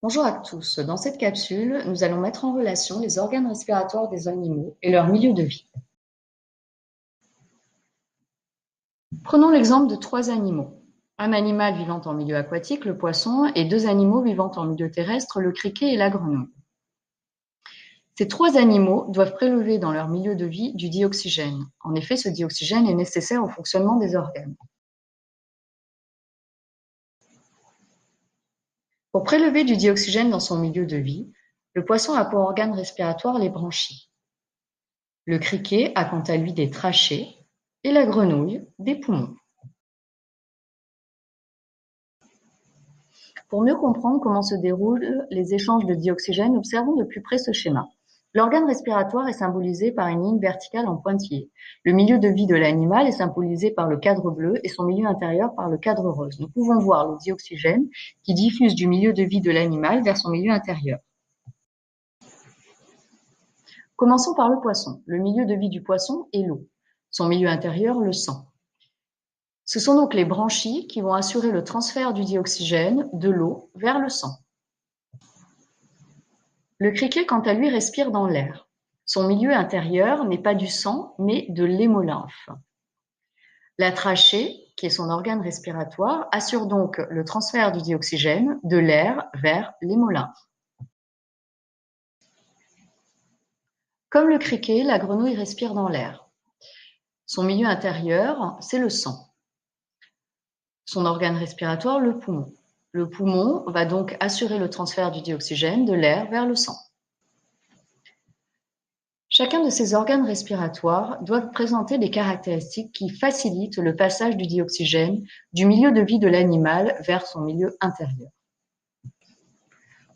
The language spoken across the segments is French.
Bonjour à tous, dans cette capsule, nous allons mettre en relation les organes respiratoires des animaux et leur milieu de vie. Prenons l'exemple de trois animaux. Un animal vivant en milieu aquatique, le poisson, et deux animaux vivant en milieu terrestre, le criquet et la grenouille. Ces trois animaux doivent prélever dans leur milieu de vie du dioxygène. En effet, ce dioxygène est nécessaire au fonctionnement des organes. Pour prélever du dioxygène dans son milieu de vie, le poisson a pour organe respiratoire les branchies. Le criquet a quant à lui des trachées et la grenouille des poumons. Pour mieux comprendre comment se déroulent les échanges de dioxygène, observons de plus près ce schéma. L'organe respiratoire est symbolisé par une ligne verticale en pointillé. Le milieu de vie de l'animal est symbolisé par le cadre bleu et son milieu intérieur par le cadre rose. Nous pouvons voir le dioxygène qui diffuse du milieu de vie de l'animal vers son milieu intérieur. Commençons par le poisson. Le milieu de vie du poisson est l'eau. Son milieu intérieur, le sang. Ce sont donc les branchies qui vont assurer le transfert du dioxygène de l'eau vers le sang. Le criquet, quant à lui, respire dans l'air. Son milieu intérieur n'est pas du sang, mais de l'hémolymphe. La trachée, qui est son organe respiratoire, assure donc le transfert du dioxygène de l'air vers l'hémolymphe. Comme le criquet, la grenouille respire dans l'air. Son milieu intérieur, c'est le sang. Son organe respiratoire, le poumon. Le poumon va donc assurer le transfert du dioxygène de l'air vers le sang. Chacun de ces organes respiratoires doit présenter des caractéristiques qui facilitent le passage du dioxygène du milieu de vie de l'animal vers son milieu intérieur.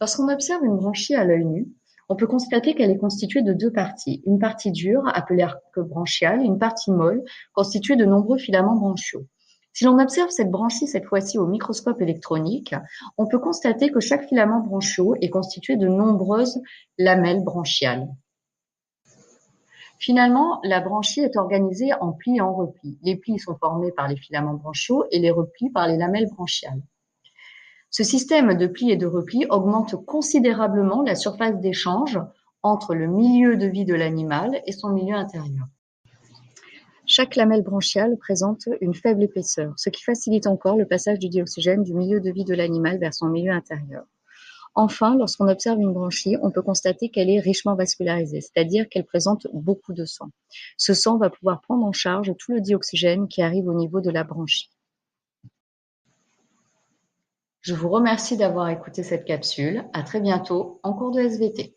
Lorsqu'on observe une branchie à l'œil nu, on peut constater qu'elle est constituée de deux parties. Une partie dure, appelée arc branchial, et une partie molle, constituée de nombreux filaments branchiaux. Si l'on observe cette branchie cette fois-ci au microscope électronique, on peut constater que chaque filament branchiaux est constitué de nombreuses lamelles branchiales. Finalement, la branchie est organisée en plis et en replis. Les plis sont formés par les filaments branchiaux et les replis par les lamelles branchiales. Ce système de plis et de replis augmente considérablement la surface d'échange entre le milieu de vie de l'animal et son milieu intérieur. Chaque lamelle branchiale présente une faible épaisseur, ce qui facilite encore le passage du dioxygène du milieu de vie de l'animal vers son milieu intérieur. Enfin, lorsqu'on observe une branchie, on peut constater qu'elle est richement vascularisée, c'est-à-dire qu'elle présente beaucoup de sang. Ce sang va pouvoir prendre en charge tout le dioxygène qui arrive au niveau de la branchie. Je vous remercie d'avoir écouté cette capsule. À très bientôt en cours de SVT.